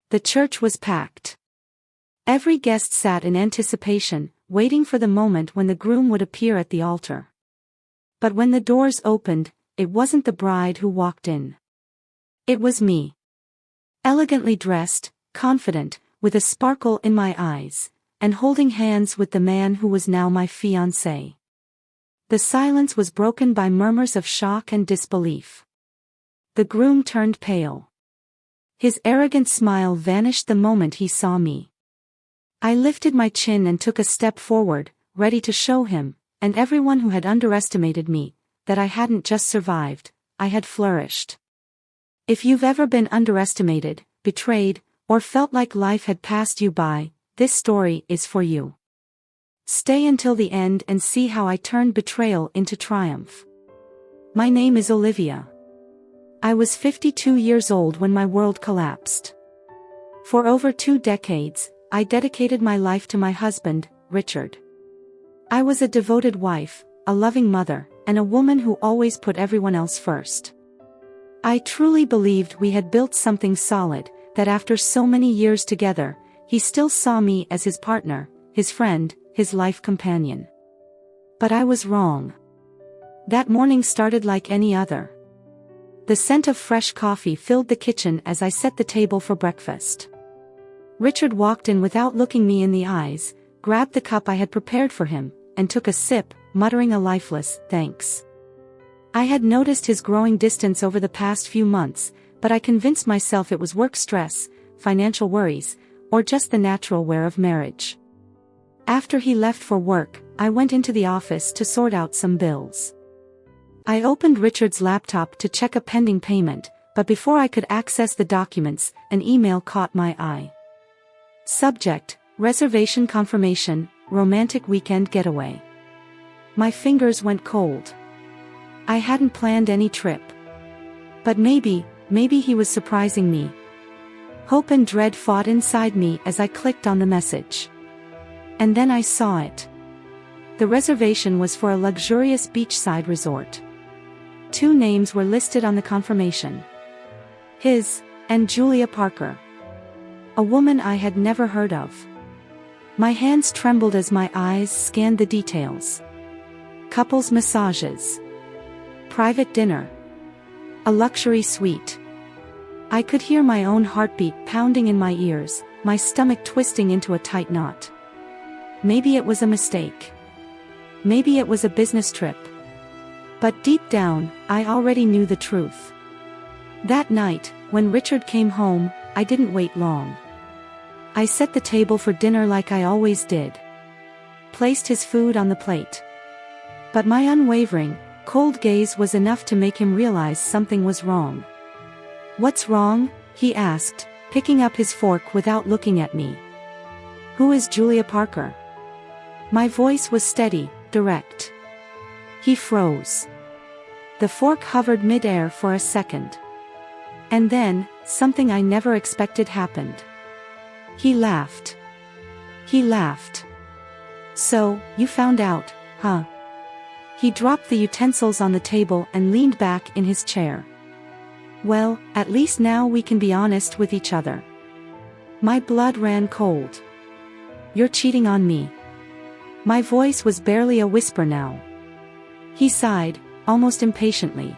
The church was packed. Every guest sat in anticipation, waiting for the moment when the groom would appear at the altar. But when the doors opened, it wasn't the bride who walked in. It was me. Elegantly dressed, confident, with a sparkle in my eyes, and holding hands with the man who was now my fiancé. The silence was broken by murmurs of shock and disbelief. The groom turned pale. His arrogant smile vanished the moment he saw me. I lifted my chin and took a step forward, ready to show him, and everyone who had underestimated me, that I hadn't just survived, I had flourished. If you've ever been underestimated, betrayed, or felt like life had passed you by, this story is for you. Stay until the end and see how I turned betrayal into triumph. My name is Olivia. I was 52 years old when my world collapsed. For over 2 decades, I dedicated my life to my husband, Richard. I was a devoted wife, a loving mother, and a woman who always put everyone else first. I truly believed we had built something solid, that after so many years together, he still saw me as his partner, his friend, his life companion. But I was wrong. That morning started like any other. The scent of fresh coffee filled the kitchen as I set the table for breakfast. Richard walked in without looking me in the eyes, grabbed the cup I had prepared for him, and took a sip, muttering a lifeless, "Thanks." I had noticed his growing distance over the past few months, but I convinced myself it was work stress, financial worries, or just the natural wear of marriage. After he left for work, I went into the office to sort out some bills. I opened Richard's laptop to check a pending payment, but before I could access the documents, an email caught my eye. Subject: reservation confirmation, romantic weekend getaway. My fingers went cold. I hadn't planned any trip. But maybe he was surprising me. Hope and dread fought inside me as I clicked on the message. And then I saw it. The reservation was for a luxurious beachside resort. 2 names were listed on the confirmation. His, and Julia Parker. A woman I had never heard of. My hands trembled as my eyes scanned the details. Couples massages. Private dinner. A luxury suite. I could hear my own heartbeat pounding in my ears, my stomach twisting into a tight knot. Maybe it was a mistake. Maybe it was a business trip. But deep down, I already knew the truth. That night, when Richard came home, I didn't wait long. I set the table for dinner like I always did. Placed his food on the plate. But my unwavering, cold gaze was enough to make him realize something was wrong. "What's wrong?" he asked, picking up his fork without looking at me. "Who is Julia Parker?" My voice was steady, direct. He froze. The fork hovered mid-air for a second. And then, something I never expected happened. He laughed. He laughed. "So, you found out, huh?" He dropped the utensils on the table and leaned back in his chair. "Well, at least now we can be honest with each other." My blood ran cold. "You're cheating on me." My voice was barely a whisper now. He sighed, almost impatiently.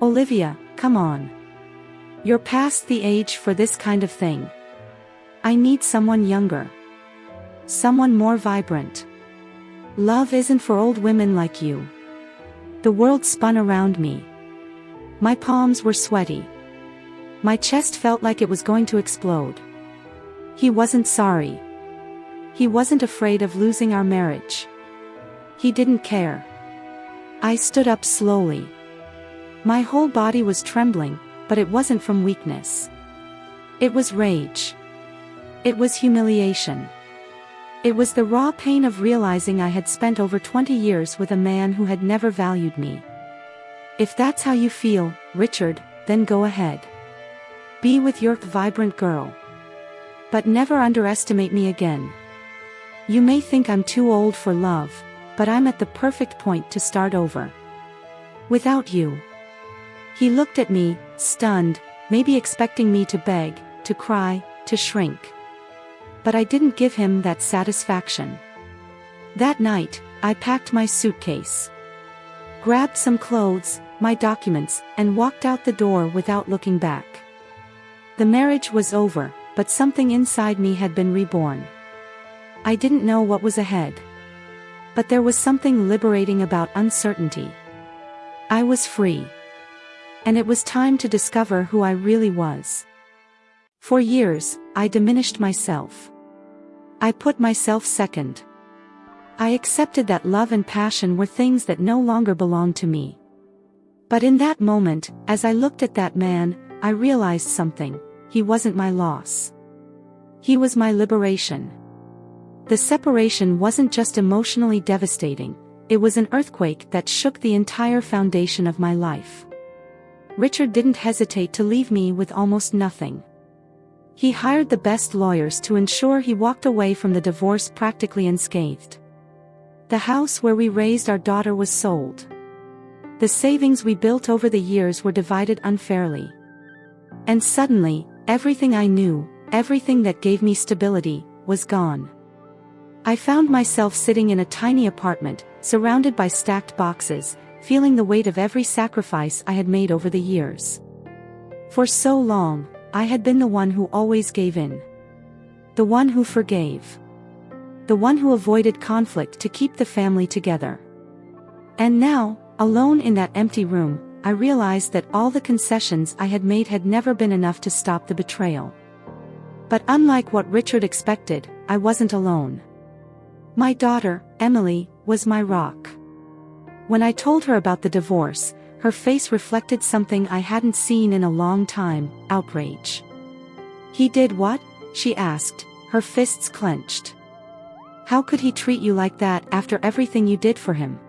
"Olivia, come on. You're past the age for this kind of thing. I need someone younger. Someone more vibrant. Love isn't for old women like you." The world spun around me. My palms were sweaty. My chest felt like it was going to explode. He wasn't sorry. He wasn't afraid of losing our marriage. He didn't care. I stood up slowly. My whole body was trembling, but it wasn't from weakness. It was rage. It was humiliation. It was the raw pain of realizing I had spent over 20 years with a man who had never valued me. "If that's how you feel, Richard, then go ahead. Be with your vibrant girl. But never underestimate me again. You may think I'm too old for love, but I'm at the perfect point to start over. Without you." He looked at me, stunned, maybe expecting me to beg, to cry, to shrink. But I didn't give him that satisfaction. That night, I packed my suitcase, grabbed some clothes, my documents, and walked out the door without looking back. The marriage was over, but something inside me had been reborn. I didn't know what was ahead. But there was something liberating about uncertainty. I was free. And it was time to discover who I really was. For years, I diminished myself. I put myself second. I accepted that love and passion were things that no longer belonged to me. But in that moment, as I looked at that man, I realized something. He wasn't my loss. He was my liberation. The separation wasn't just emotionally devastating, it was an earthquake that shook the entire foundation of my life. Richard didn't hesitate to leave me with almost nothing. He hired the best lawyers to ensure he walked away from the divorce practically unscathed. The house where we raised our daughter was sold. The savings we built over the years were divided unfairly. And suddenly, everything I knew, everything that gave me stability, was gone. I found myself sitting in a tiny apartment, surrounded by stacked boxes, feeling the weight of every sacrifice I had made over the years. For so long, I had been the one who always gave in. The one who forgave. The one who avoided conflict to keep the family together. And now, alone in that empty room, I realized that all the concessions I had made had never been enough to stop the betrayal. But unlike what Richard expected, I wasn't alone. My daughter, Emily, was my rock. When I told her about the divorce, her face reflected something I hadn't seen in a long time: outrage. "He did what?" she asked, her fists clenched. "How could he treat you like that after everything you did for him?"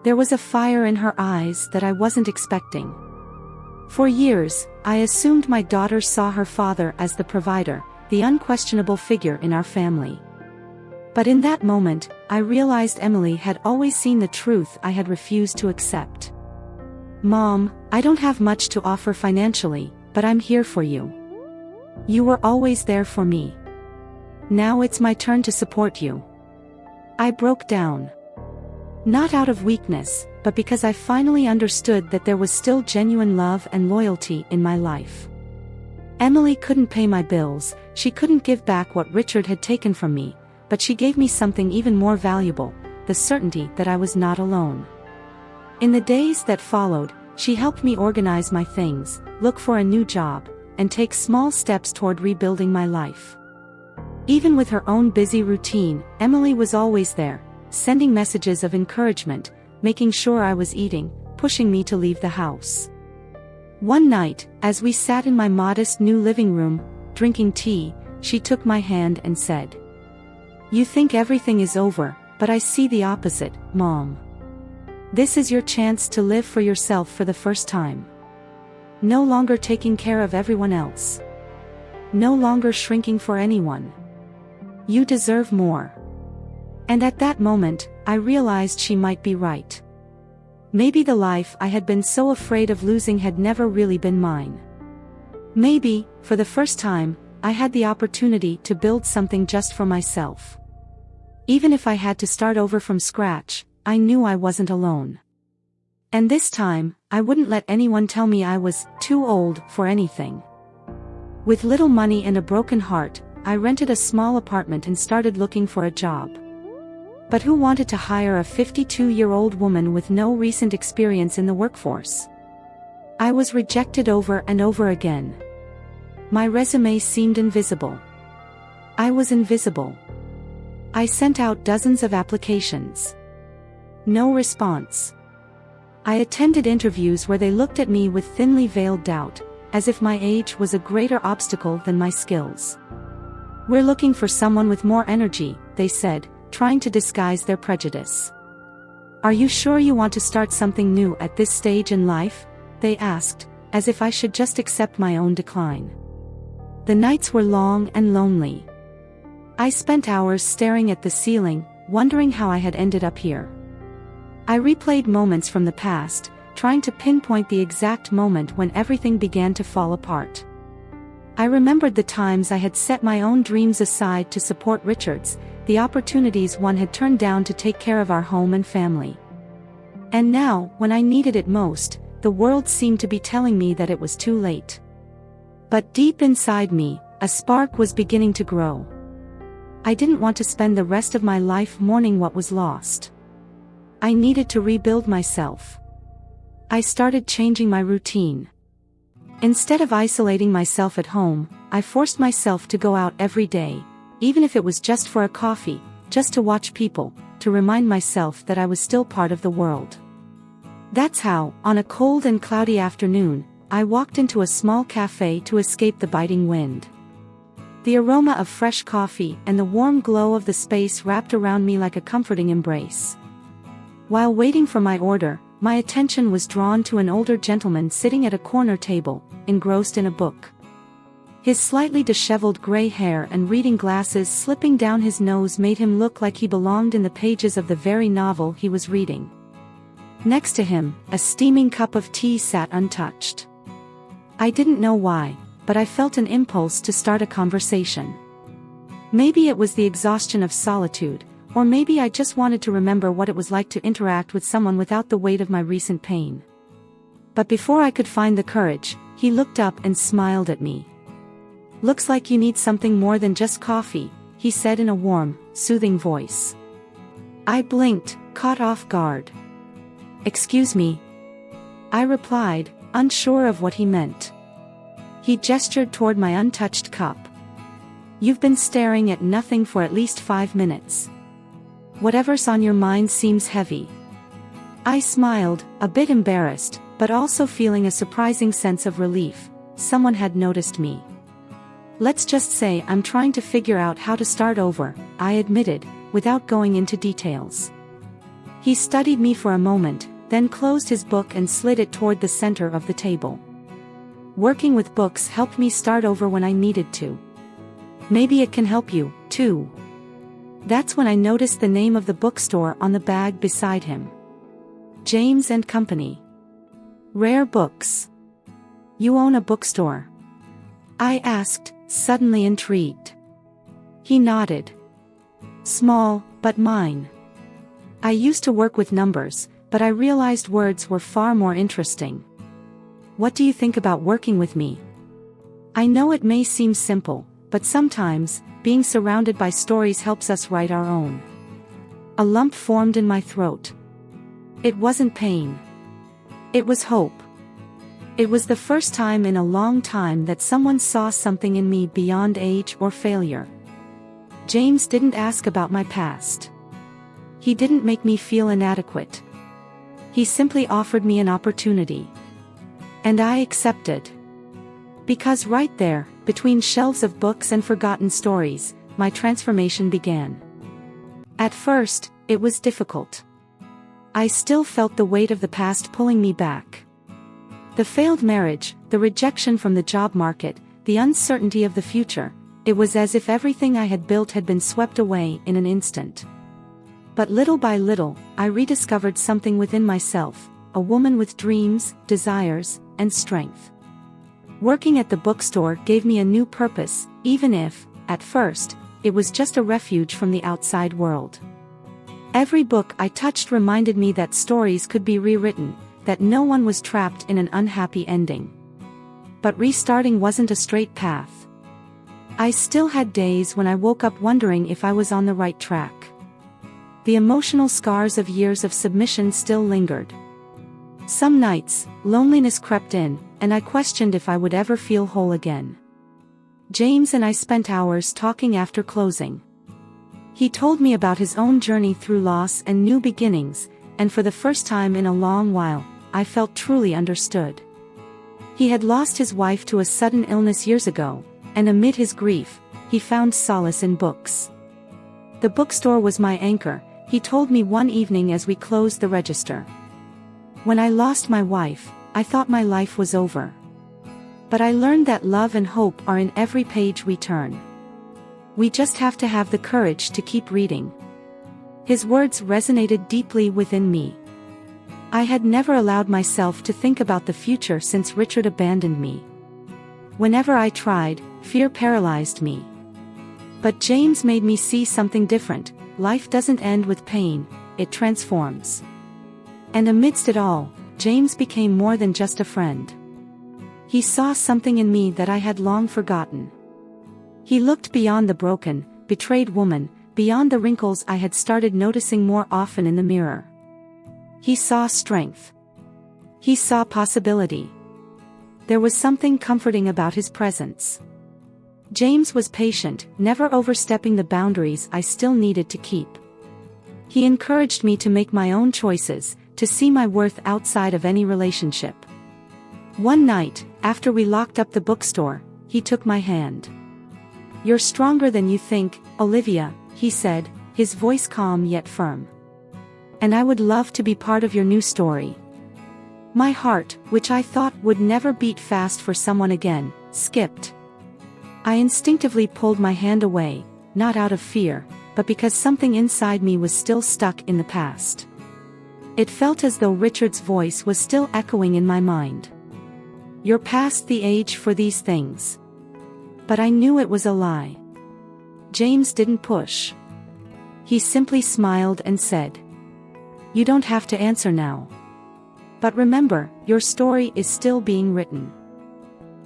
There was a fire in her eyes that I wasn't expecting. For years, I assumed my daughter saw her father as the provider, the unquestionable figure in our family. But in that moment, I realized Emily had always seen the truth I had refused to accept. "Mom, I don't have much to offer financially, but I'm here for you. You were always there for me. Now it's my turn to support you." I broke down. Not out of weakness, but because I finally understood that there was still genuine love and loyalty in my life. Emily couldn't pay my bills, she couldn't give back what Richard had taken from me, but she gave me something even more valuable: the certainty that I was not alone. In the days that followed, she helped me organize my things, look for a new job, and take small steps toward rebuilding my life. Even with her own busy routine, Emily was always there, sending messages of encouragement, making sure I was eating, pushing me to leave the house. One night, as we sat in my modest new living room, drinking tea, she took my hand and said, "You think everything is over, but I see the opposite, Mom. This is your chance to live for yourself for the first time. No longer taking care of everyone else. No longer shrinking for anyone. You deserve more." And at that moment, I realized she might be right. Maybe the life I had been so afraid of losing had never really been mine. Maybe, for the first time, I had the opportunity to build something just for myself. Even if I had to start over from scratch, I knew I wasn't alone. And this time, I wouldn't let anyone tell me I was too old for anything. With little money and a broken heart, I rented a small apartment and started looking for a job. But who wanted to hire a 52-year-old woman with no recent experience in the workforce? I was rejected over and over again. My resume seemed invisible. I was invisible. I sent out dozens of applications. No response. I attended interviews where they looked at me with thinly veiled doubt, as if my age was a greater obstacle than my skills. "We're looking for someone with more energy," they said, trying to disguise their prejudice. "Are you sure you want to start something new at this stage in life?" they asked, as if I should just accept my own decline. The nights were long and lonely. I spent hours staring at the ceiling, wondering how I had ended up here. I replayed moments from the past, trying to pinpoint the exact moment when everything began to fall apart. I remembered the times I had set my own dreams aside to support Richard's, the opportunities one had turned down to take care of our home and family. And now, when I needed it most, the world seemed to be telling me that it was too late. But deep inside me, a spark was beginning to grow. I didn't want to spend the rest of my life mourning what was lost. I needed to rebuild myself. I started changing my routine. Instead of isolating myself at home, I forced myself to go out every day, even if it was just for a coffee, just to watch people, to remind myself that I was still part of the world. That's how, on a cold and cloudy afternoon, I walked into a small cafe to escape the biting wind. The aroma of fresh coffee and the warm glow of the space wrapped around me like a comforting embrace. While waiting for my order, my attention was drawn to an older gentleman sitting at a corner table, engrossed in a book. His slightly disheveled gray hair and reading glasses slipping down his nose made him look like he belonged in the pages of the very novel he was reading. Next to him, a steaming cup of tea sat untouched. I didn't know why, but I felt an impulse to start a conversation. Maybe it was the exhaustion of solitude, or maybe I just wanted to remember what it was like to interact with someone without the weight of my recent pain. But before I could find the courage, he looked up and smiled at me. "Looks like you need something more than just coffee," he said in a warm, soothing voice. I blinked, caught off guard. "Excuse me?" I replied, unsure of what he meant. He gestured toward my untouched cup. "You've been staring at nothing for at least 5 minutes. Whatever's on your mind seems heavy." I smiled, a bit embarrassed, but also feeling a surprising sense of relief. Someone had noticed me. "Let's just say I'm trying to figure out how to start over," I admitted, without going into details. He studied me for a moment, then closed his book and slid it toward the center of the table. Working with books helped me start over when I needed to. Maybe it can help you, too. That's when I noticed the name of the bookstore on the bag beside him. James and Company. Rare books. "You own a bookstore?" I asked, suddenly intrigued. He nodded. "Small, but mine. I used to work with numbers, but I realized words were far more interesting. What do you think about working with me?" I know it may seem simple, but sometimes, being surrounded by stories helps us write our own. A lump formed in my throat. It wasn't pain. It was hope. It was the first time in a long time that someone saw something in me beyond age or failure. James didn't ask about my past. He didn't make me feel inadequate. He simply offered me an opportunity. And I accepted. Because right there, between shelves of books and forgotten stories, my transformation began. At first, it was difficult. I still felt the weight of the past pulling me back. The failed marriage, the rejection from the job market, the uncertainty of the future, it was as if everything I had built had been swept away in an instant. But little by little, I rediscovered something within myself, a woman with dreams, desires, and strength. Working at the bookstore gave me a new purpose, even if, at first, it was just a refuge from the outside world. Every book I touched reminded me that stories could be rewritten, that no one was trapped in an unhappy ending. But restarting wasn't a straight path. I still had days when I woke up wondering if I was on the right track. The emotional scars of years of submission still lingered. Some nights, loneliness crept in, and I questioned if I would ever feel whole again. James and I spent hours talking after closing. He told me about his own journey through loss and new beginnings, and for the first time in a long while, I felt truly understood. He had lost his wife to a sudden illness years ago, and amid his grief, he found solace in books. "The bookstore was my anchor," he told me one evening as we closed the register. "When I lost my wife, I thought my life was over. But I learned that love and hope are in every page we turn. We just have to have the courage to keep reading." His words resonated deeply within me. I had never allowed myself to think about the future since Richard abandoned me. Whenever I tried, fear paralyzed me. But James made me see something different. Life doesn't end with pain, it transforms. And amidst it all, James became more than just a friend. He saw something in me that I had long forgotten. He looked beyond the broken, betrayed woman, beyond the wrinkles I had started noticing more often in the mirror. He saw strength. He saw possibility. There was something comforting about his presence. James was patient, never overstepping the boundaries I still needed to keep. He encouraged me to make my own choices, to see my worth outside of any relationship. One night, after we locked up the bookstore, he took my hand. "You're stronger than you think, Olivia," he said, his voice calm yet firm. "And I would love to be part of your new story." My heart, which I thought would never beat fast for someone again, skipped. I instinctively pulled my hand away, not out of fear, but because something inside me was still stuck in the past. It felt as though Richard's voice was still echoing in my mind. "You're past the age for these things." But I knew it was a lie. James didn't push. He simply smiled and said, "You don't have to answer now. But remember, your story is still being written.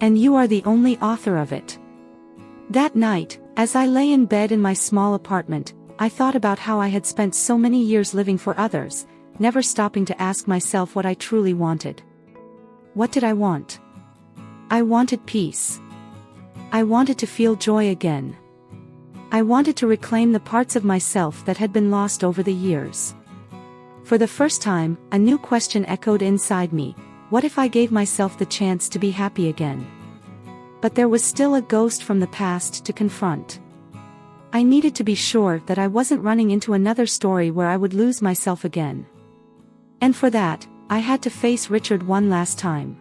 And you are the only author of it." That night, as I lay in bed in my small apartment, I thought about how I had spent so many years living for others, never stopping to ask myself what I truly wanted. What did I want? I wanted peace. I wanted to feel joy again. I wanted to reclaim the parts of myself that had been lost over the years. For the first time, a new question echoed inside me: what if I gave myself the chance to be happy again? But there was still a ghost from the past to confront. I needed to be sure that I wasn't running into another story where I would lose myself again. And for that, I had to face Richard one last time.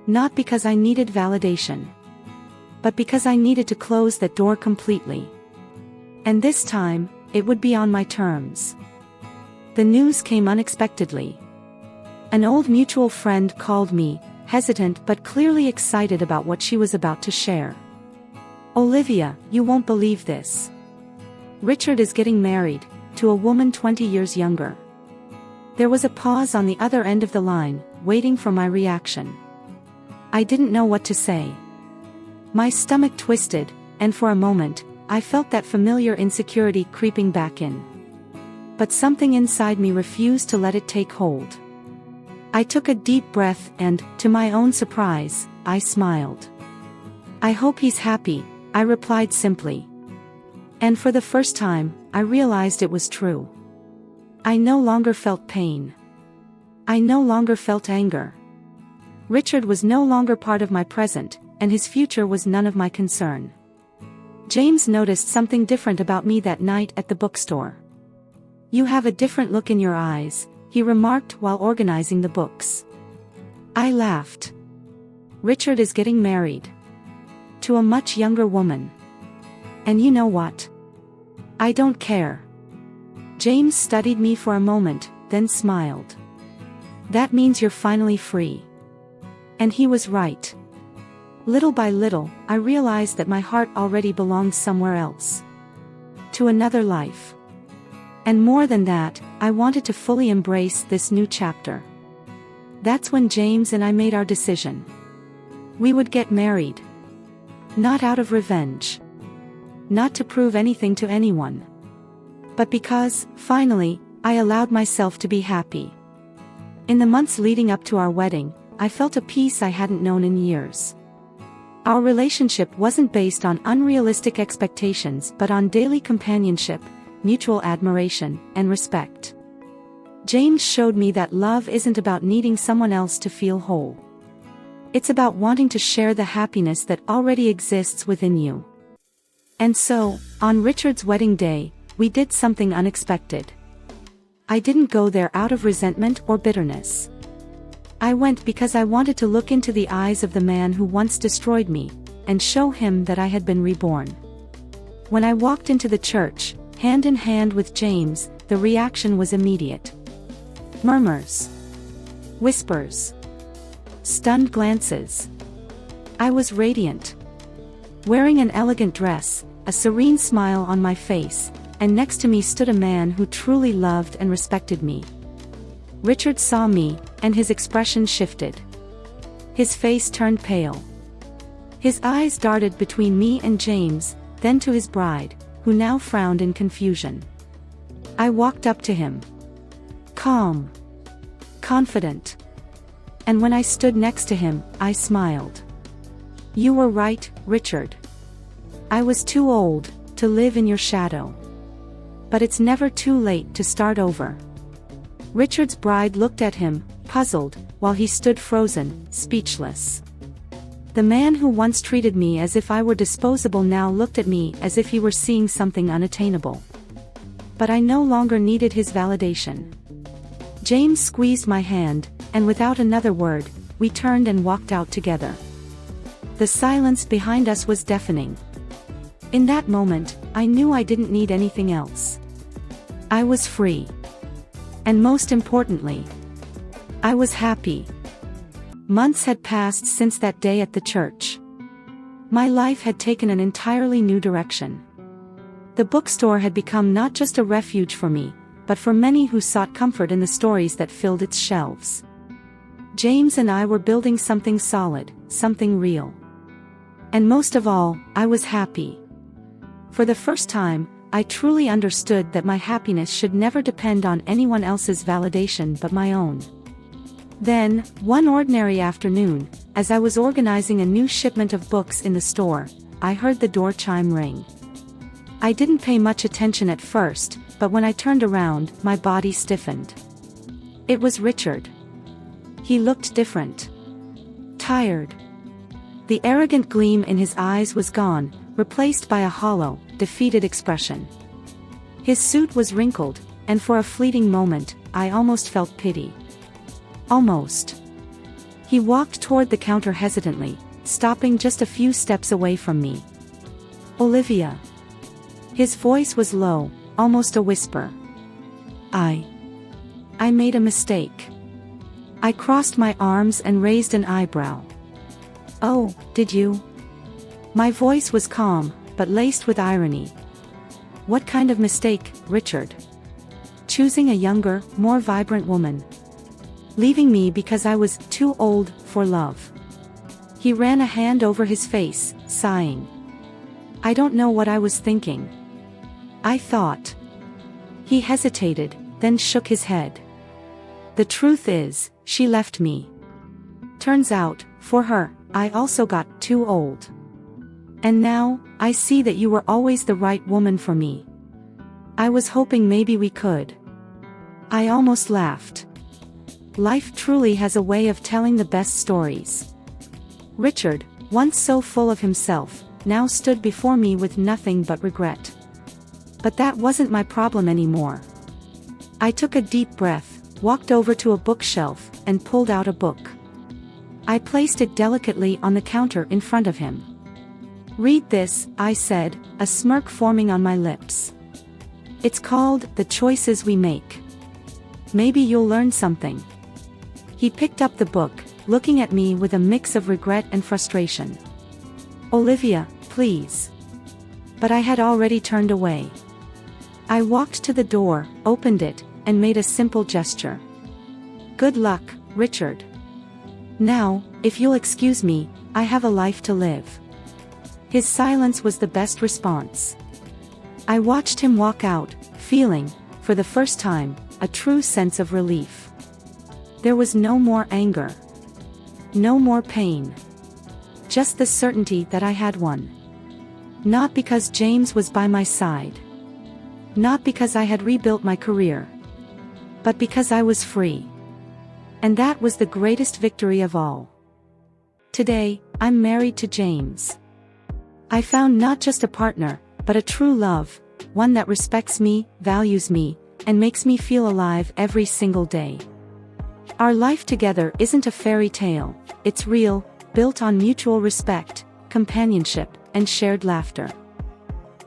Not because I needed validation, but because I needed to close that door completely. And this time, it would be on my terms. The news came unexpectedly. An old mutual friend called me, hesitant but clearly excited about what she was about to share. "Olivia, you won't believe this. Richard is getting married, to a woman 20 years younger." There was a pause on the other end of the line, waiting for my reaction. I didn't know what to say. My stomach twisted, and for a moment, I felt that familiar insecurity creeping back in. But something inside me refused to let it take hold. I took a deep breath and, to my own surprise, I smiled. "I hope he's happy," I replied simply. And for the first time, I realized it was true. I no longer felt pain. I no longer felt anger. Richard was no longer part of my present, and his future was none of my concern. James noticed something different about me that night at the bookstore. "You have a different look in your eyes," he remarked while organizing the books. I laughed. "Richard is getting married. To a much younger woman. And you know what? I don't care." James studied me for a moment, then smiled. "That means you're finally free." And he was right. Little by little, I realized that my heart already belonged somewhere else. To another life. And more than that, I wanted to fully embrace this new chapter. That's when James and I made our decision. We would get married. Not out of revenge. Not to prove anything to anyone. But because, finally, I allowed myself to be happy. In the months leading up to our wedding, I felt a peace I hadn't known in years. Our relationship wasn't based on unrealistic expectations but on daily companionship, mutual admiration, and respect. James showed me that love isn't about needing someone else to feel whole. It's about wanting to share the happiness that already exists within you. And so, on Richard's wedding day, we did something unexpected. I didn't go there out of resentment or bitterness. I went because I wanted to look into the eyes of the man who once destroyed me, and show him that I had been reborn. When I walked into the church, hand in hand with James, the reaction was immediate. Murmurs. Whispers. Stunned glances. I was radiant. Wearing an elegant dress, a serene smile on my face, and next to me stood a man who truly loved and respected me. Richard saw me, and his expression shifted. His face turned pale. His eyes darted between me and James, then to his bride, who now frowned in confusion. I walked up to him. Calm. Confident. And when I stood next to him, I smiled. You were right, Richard. I was too old to live in your shadow. But it's never too late to start over. Richard's bride looked at him, puzzled, while he stood frozen, speechless. The man who once treated me as if I were disposable now looked at me as if he were seeing something unattainable. But I no longer needed his validation. James squeezed my hand, and without another word, we turned and walked out together. The silence behind us was deafening. In that moment, I knew I didn't need anything else. I was free. And most importantly, I was happy. Months had passed since that day at the church. My life had taken an entirely new direction. The bookstore had become not just a refuge for me, but for many who sought comfort in the stories that filled its shelves. James and I were building something solid, something real. And most of all, I was happy. For the first time, I truly understood that my happiness should never depend on anyone else's validation but my own. Then, one ordinary afternoon, as I was organizing a new shipment of books in the store, I heard the door chime ring. I didn't pay much attention at first, but when I turned around, my body stiffened. It was Richard. He looked different. Tired. The arrogant gleam in his eyes was gone, replaced by a hollow, defeated expression. His suit was wrinkled, and for a fleeting moment, I almost felt pity. Almost. He walked toward the counter hesitantly, stopping just a few steps away from me. Olivia. His voice was low, almost a whisper. I made a mistake. I crossed my arms and raised an eyebrow. Oh, did you? My voice was calm, but laced with irony. What kind of mistake, Richard? Choosing a younger, more vibrant woman. Leaving me because I was too old for love. He ran a hand over his face, sighing. I don't know what I was thinking. I thought. He hesitated, then shook his head. The truth is, she left me. Turns out, for her, I also got too old. And now, I see that you were always the right woman for me. I was hoping maybe we could. I almost laughed. Life truly has a way of telling the best stories. Richard, once so full of himself, now stood before me with nothing but regret. But that wasn't my problem anymore. I took a deep breath, walked over to a bookshelf, and pulled out a book. I placed it delicately on the counter in front of him. Read this, I said, a smirk forming on my lips. It's called The Choices We Make. Maybe you'll learn something. He picked up the book, looking at me with a mix of regret and frustration. Olivia, please. But I had already turned away. I walked to the door, opened it, and made a simple gesture. Good luck, Richard. Now, if you'll excuse me, I have a life to live. His silence was the best response. I watched him walk out, feeling, for the first time, a true sense of relief. There was no more anger. No more pain. Just the certainty that I had won. Not because James was by my side. Not because I had rebuilt my career. But because I was free. And that was the greatest victory of all. Today, I'm married to James. I found not just a partner, but a true love, one that respects me, values me, and makes me feel alive every single day. Our life together isn't a fairy tale, it's real, built on mutual respect, companionship, and shared laughter.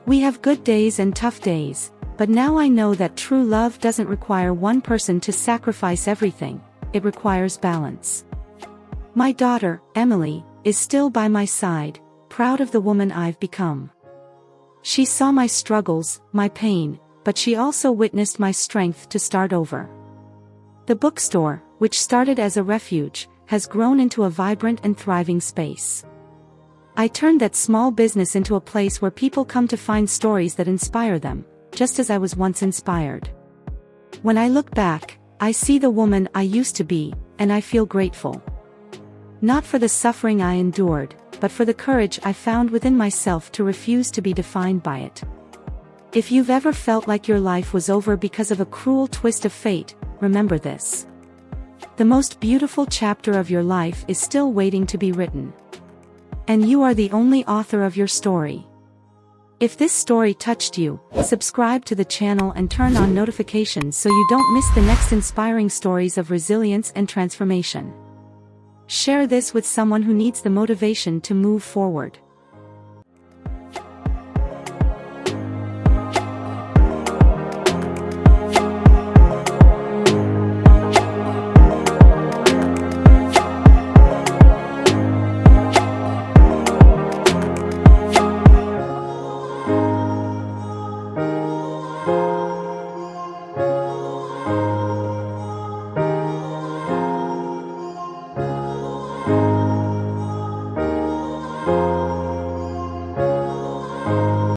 We have good days and tough days, but now I know that true love doesn't require one person to sacrifice everything, it requires balance. My daughter, Emily, is still by my side, proud of the woman I've become. She saw my struggles, my pain, but she also witnessed my strength to start over. The bookstore, which started as a refuge, has grown into a vibrant and thriving space. I turned that small business into a place where people come to find stories that inspire them, just as I was once inspired. When I look back, I see the woman I used to be, and I feel grateful. Not for the suffering I endured, but for the courage I found within myself to refuse to be defined by it. If you've ever felt like your life was over because of a cruel twist of fate, remember this. The most beautiful chapter of your life is still waiting to be written. And you are the only author of your story. If this story touched you, subscribe to the channel and turn on notifications so you don't miss the next inspiring stories of resilience and transformation. Share this with someone who needs the motivation to move forward.